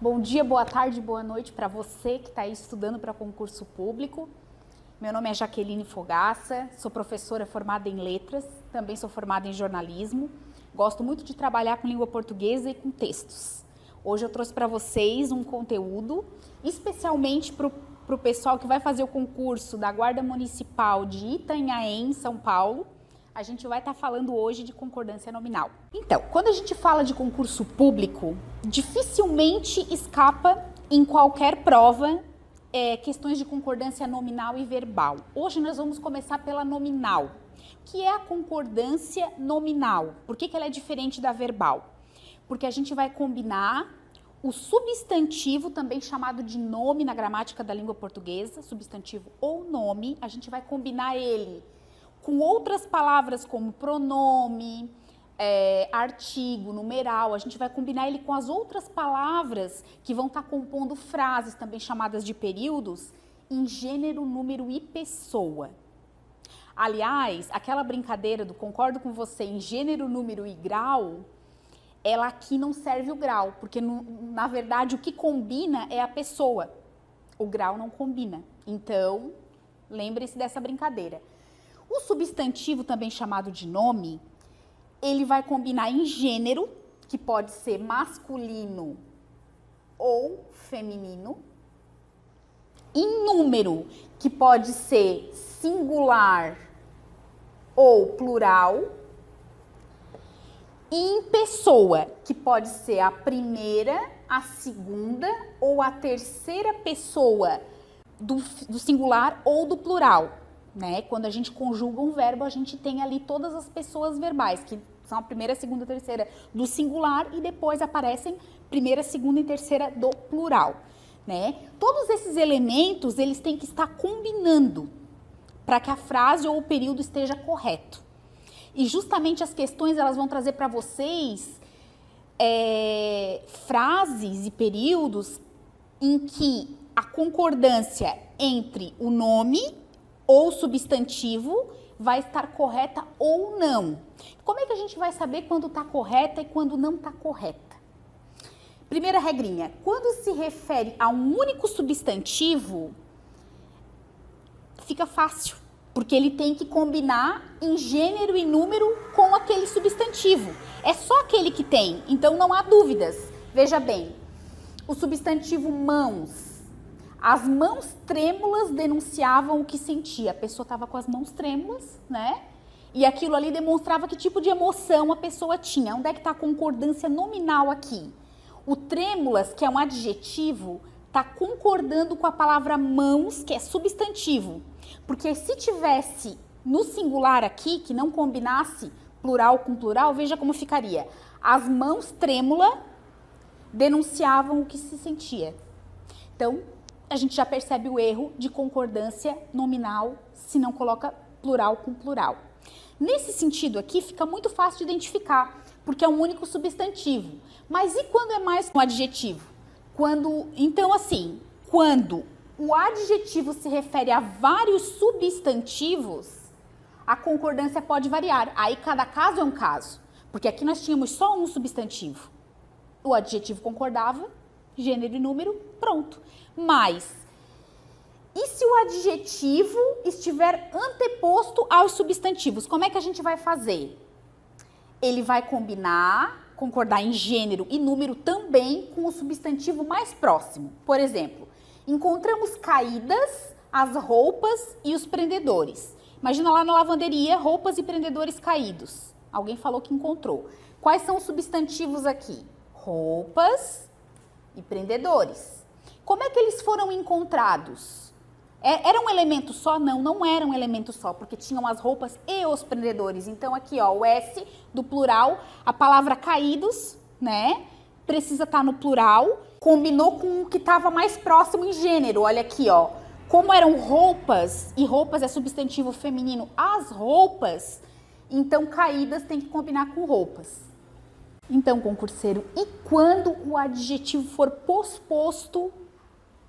Bom dia, boa tarde, boa noite para você que está aí estudando para concurso público. Meu nome é Jaqueline Fogaça, sou professora formada em letras, também sou formada em jornalismo. Gosto muito de trabalhar com língua portuguesa e com textos. Hoje eu trouxe para vocês um conteúdo, especialmente para o pessoal que vai fazer o concurso da Guarda Municipal de Itanhaém, São Paulo. A gente vai estar falando hoje de concordância nominal. Então, quando a gente fala de concurso público, dificilmente escapa em qualquer prova questões de concordância nominal e verbal. Hoje nós vamos começar pela nominal. O que é a concordância nominal? Por que ela é diferente da verbal? Porque a gente vai combinar o substantivo, também chamado de nome na gramática da língua portuguesa, substantivo ou nome, a gente vai combinar ele com outras palavras como pronome, artigo, numeral, a gente vai combinar ele com as outras palavras que vão estar compondo frases, também chamadas de períodos, em gênero, número e pessoa. Aliás, aquela brincadeira do concordo com você em gênero, número e grau, ela aqui não serve o grau, porque na verdade o que combina é a pessoa, o grau não combina. Então, lembre-se dessa brincadeira. O substantivo, também chamado de nome, ele vai combinar em gênero, que pode ser masculino ou feminino, em número, que pode ser singular ou plural, e em pessoa, que pode ser a primeira, a segunda ou a terceira pessoa do singular ou do plural. Né? Quando a gente conjuga um verbo, a gente tem ali todas as pessoas verbais, que são a primeira, segunda, terceira do singular e depois aparecem primeira, segunda e terceira do plural. Né? Todos esses elementos, eles têm que estar combinando para que a frase ou o período esteja correto. E justamente as questões, elas vão trazer para vocês frases e períodos em que a concordância entre o nome ou substantivo vai estar correta ou não. Como é que a gente vai saber quando está correta e quando não está correta? Primeira regrinha, quando se refere a um único substantivo, fica fácil, porque ele tem que combinar em gênero e número com aquele substantivo. É só aquele que tem, então não há dúvidas. Veja bem, o substantivo mãos. As mãos trêmulas denunciavam o que sentia. A pessoa estava com as mãos trêmulas, né? E aquilo ali demonstrava que tipo de emoção a pessoa tinha. Onde é que está a concordância nominal aqui? O trêmulas, que é um adjetivo, está concordando com a palavra mãos, que é substantivo. Porque se tivesse no singular aqui, que não combinasse plural com plural, veja como ficaria. As mãos trêmulas denunciavam o que se sentia. Então, a gente já percebe o erro de concordância nominal se não coloca plural com plural. Nesse sentido aqui, fica muito fácil de identificar, porque é um único substantivo. Mas e quando é mais um adjetivo? Então, assim, quando o adjetivo se refere a vários substantivos, a concordância pode variar. Aí, cada caso é um caso, porque aqui nós tínhamos só um substantivo. O adjetivo concordava, gênero e número, pronto. Mas, e se o adjetivo estiver anteposto aos substantivos? Como é que a gente vai fazer? Ele vai concordar em gênero e número também com o substantivo mais próximo. Por exemplo, encontramos caídas as roupas e os prendedores. Imagina lá na lavanderia, roupas e prendedores caídos. Alguém falou que encontrou. Quais são os substantivos aqui? Roupas e prendedores. Como é que eles foram encontrados? Era um elemento só? Não, não era um elemento só, porque tinham as roupas e os prendedores. Então, aqui, ó, o S do plural, a palavra caídos, né? Precisa estar no plural. Combinou com o que estava mais próximo em gênero. Olha aqui, ó. Como eram roupas, e roupas é substantivo feminino, as roupas, então caídas tem que combinar com roupas. Então, concurseiro, e quando o adjetivo for posposto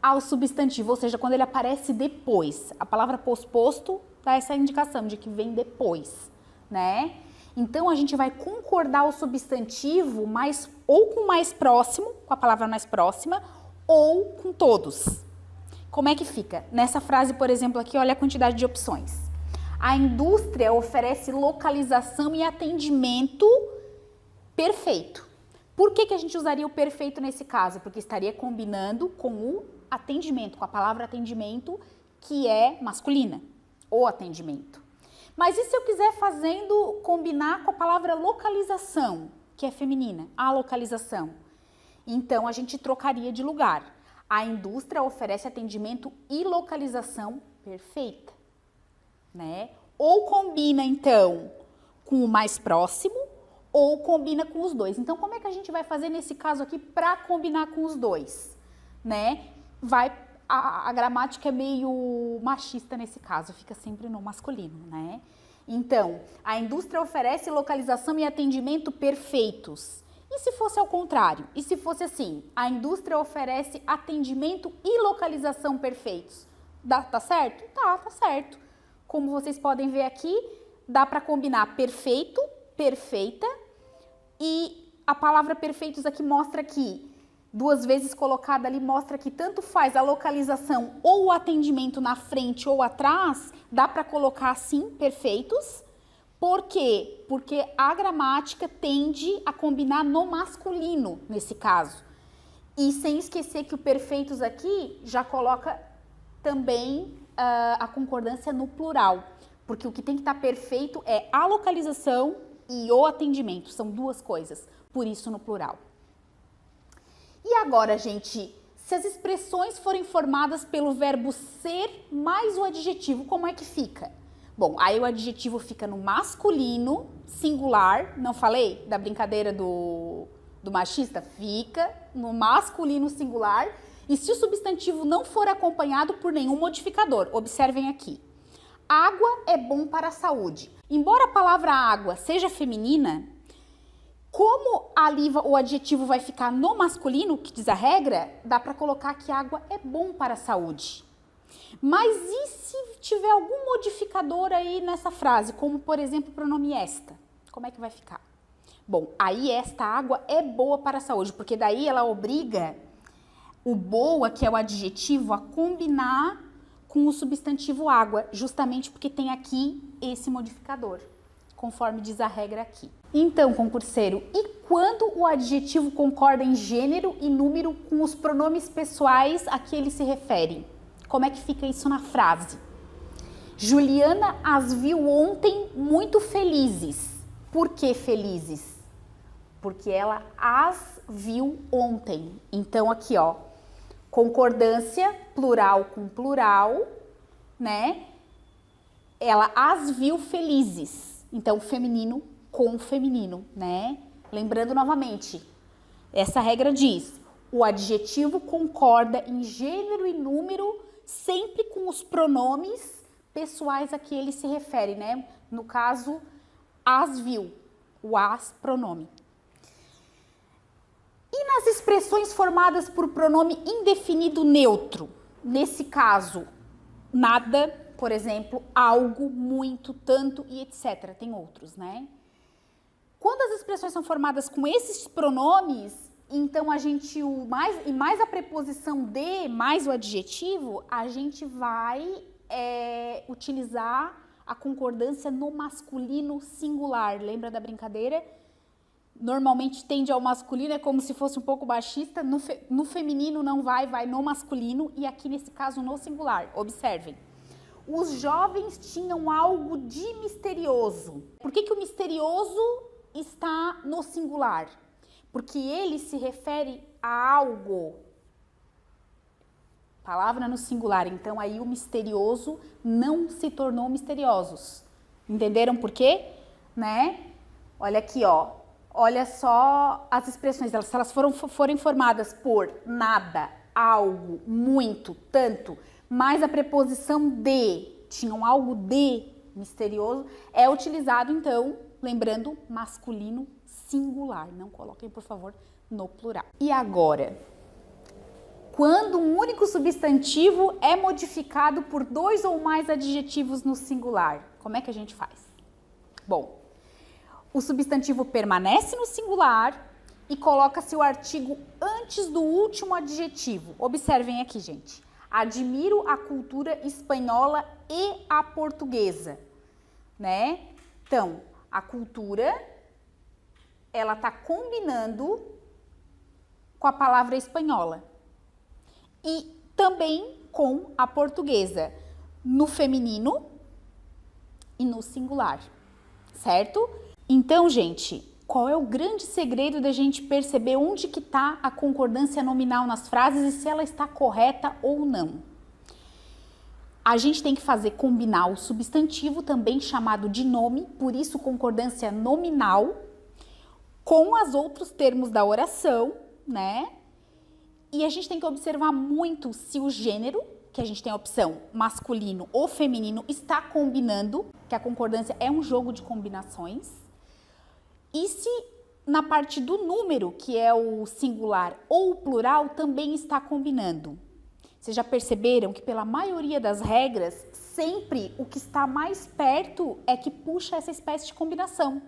ao substantivo, ou seja, quando ele aparece depois? A palavra posposto dá essa indicação de que vem depois, né? Então, a gente vai concordar o substantivo ou com o mais próximo, com a palavra mais próxima, ou com todos. Como é que fica? Nessa frase, por exemplo, aqui, olha a quantidade de opções. A indústria oferece localização e atendimento perfeito. Por que a gente usaria o perfeito nesse caso? Porque estaria combinando com o atendimento, com a palavra atendimento, que é masculina, o atendimento. Mas e se eu quiser combinar com a palavra localização, que é feminina, a localização? Então, a gente trocaria de lugar. A indústria oferece atendimento e localização perfeita, né? Ou combina, então, com o mais próximo, ou combina com os dois. Então, como é que a gente vai fazer nesse caso aqui para combinar com os dois, né? A gramática é meio machista nesse caso, fica sempre no masculino, né? Então, a indústria oferece localização e atendimento perfeitos. E se fosse ao contrário? E se fosse assim? A indústria oferece atendimento e localização perfeitos. Tá certo? Tá certo. Como vocês podem ver aqui, dá para combinar perfeito, perfeita, e a palavra perfeitos aqui mostra que, duas vezes colocada ali, mostra que tanto faz a localização ou o atendimento na frente ou atrás, dá para colocar assim, perfeitos. Por quê? Porque a gramática tende a combinar no masculino, nesse caso. E sem esquecer que o perfeitos aqui já coloca também a concordância no plural. Porque o que tem que estar perfeito é a localização e o atendimento. São duas coisas, por isso no plural. E agora, gente, se as expressões forem formadas pelo verbo ser mais o adjetivo, como é que fica? Bom, aí o adjetivo fica no masculino, singular, não falei da brincadeira do machista? Fica no masculino singular, e se o substantivo não for acompanhado por nenhum modificador, observem aqui. Água é bom para a saúde. Embora a palavra água seja feminina, como ali o adjetivo vai ficar no masculino, que diz a regra, dá para colocar que água é bom para a saúde. Mas e se tiver algum modificador aí nessa frase, como por exemplo o pronome esta? Como é que vai ficar? Bom, aí esta água é boa para a saúde, porque daí ela obriga o boa, que é o adjetivo, a combinar com o substantivo água, justamente porque tem aqui esse modificador, conforme diz a regra aqui. Então, concurseiro, e quando o adjetivo concorda em gênero e número com os pronomes pessoais a que ele se refere? Como é que fica isso na frase? Juliana as viu ontem muito felizes. Por que felizes? Porque ela as viu ontem. Então, aqui, ó, concordância, plural com plural, né? Ela as viu felizes. Então, feminino com feminino, né? Lembrando novamente, essa regra diz, o adjetivo concorda em gênero e número sempre com os pronomes pessoais a que ele se refere, né? No caso, as viu, o as pronome. E nas expressões formadas por pronome indefinido neutro? Nesse caso, nada, por exemplo, algo, muito, tanto e etc. Tem outros, né? Quando as expressões são formadas com esses pronomes, então a gente, mais a preposição de, mais o adjetivo, a gente vai utilizar a concordância no masculino singular. Lembra da brincadeira? Normalmente tende ao masculino, é como se fosse um pouco machista, no feminino não vai no masculino e aqui nesse caso no singular. Observem. Os jovens tinham algo de misterioso. Por que o misterioso está no singular? Porque ele se refere a algo. Palavra no singular, então aí o misterioso não se tornou misteriosos. Entenderam por quê? Né? Olha aqui, ó. Olha só as expressões, se elas forem formadas por nada, algo, muito, tanto, mais a preposição de, tinham algo de misterioso, é utilizado então, lembrando, masculino singular. Não coloquem, por favor, no plural. E agora, quando um único substantivo é modificado por dois ou mais adjetivos no singular, como é que a gente faz? Bom, o substantivo permanece no singular e coloca-se o artigo antes do último adjetivo. Observem aqui, gente. Admiro a cultura espanhola e a portuguesa, né? Então, a cultura, ela tá combinando com a palavra espanhola e também com a portuguesa, no feminino e no singular, certo? Então, gente, qual é o grande segredo da gente perceber onde que está a concordância nominal nas frases e se ela está correta ou não? A gente tem que fazer combinar o substantivo, também chamado de nome, por isso concordância nominal, com os outros termos da oração, né? E a gente tem que observar muito se o gênero, que a gente tem a opção masculino ou feminino, está combinando, que a concordância é um jogo de combinações. E se na parte do número, que é o singular ou o plural, também está combinando. Vocês já perceberam que pela maioria das regras, sempre o que está mais perto é que puxa essa espécie de combinação,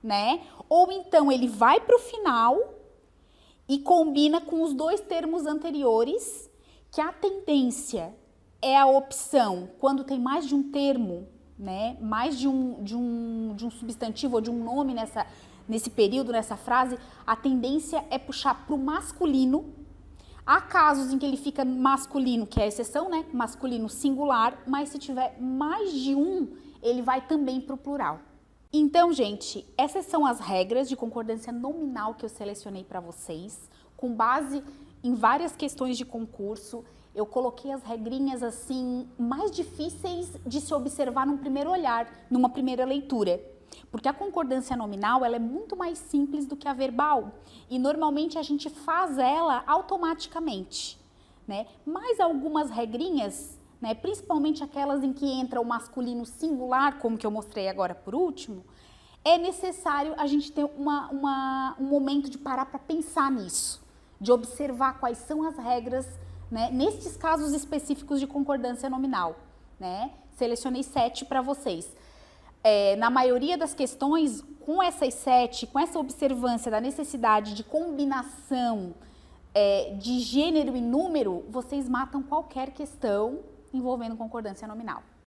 né? Ou então ele vai para o final e combina com os dois termos anteriores, que a tendência é a opção, quando tem mais de um termo, né? Mais de um substantivo ou de um nome nesse período, nessa frase, a tendência é puxar para o masculino. Há casos em que ele fica masculino, que é a exceção, né? Masculino singular, mas se tiver mais de um, ele vai também para o plural. Então, gente, essas são as regras de concordância nominal que eu selecionei para vocês, com base em várias questões de concurso. Eu coloquei as regrinhas assim mais difíceis de se observar num primeiro olhar, numa primeira leitura. Porque a concordância nominal ela é muito mais simples do que a verbal e normalmente a gente faz ela automaticamente, né? Mas algumas regrinhas, né, principalmente aquelas em que entra o masculino singular, como que eu mostrei agora por último, é necessário a gente ter um momento de parar para pensar nisso, de observar quais são as regras, né, nestes casos específicos de concordância nominal, né? Selecionei 7 para vocês. Na maioria das questões, com essas 7, com essa observância da necessidade de combinação de gênero e número, vocês matam qualquer questão envolvendo concordância nominal.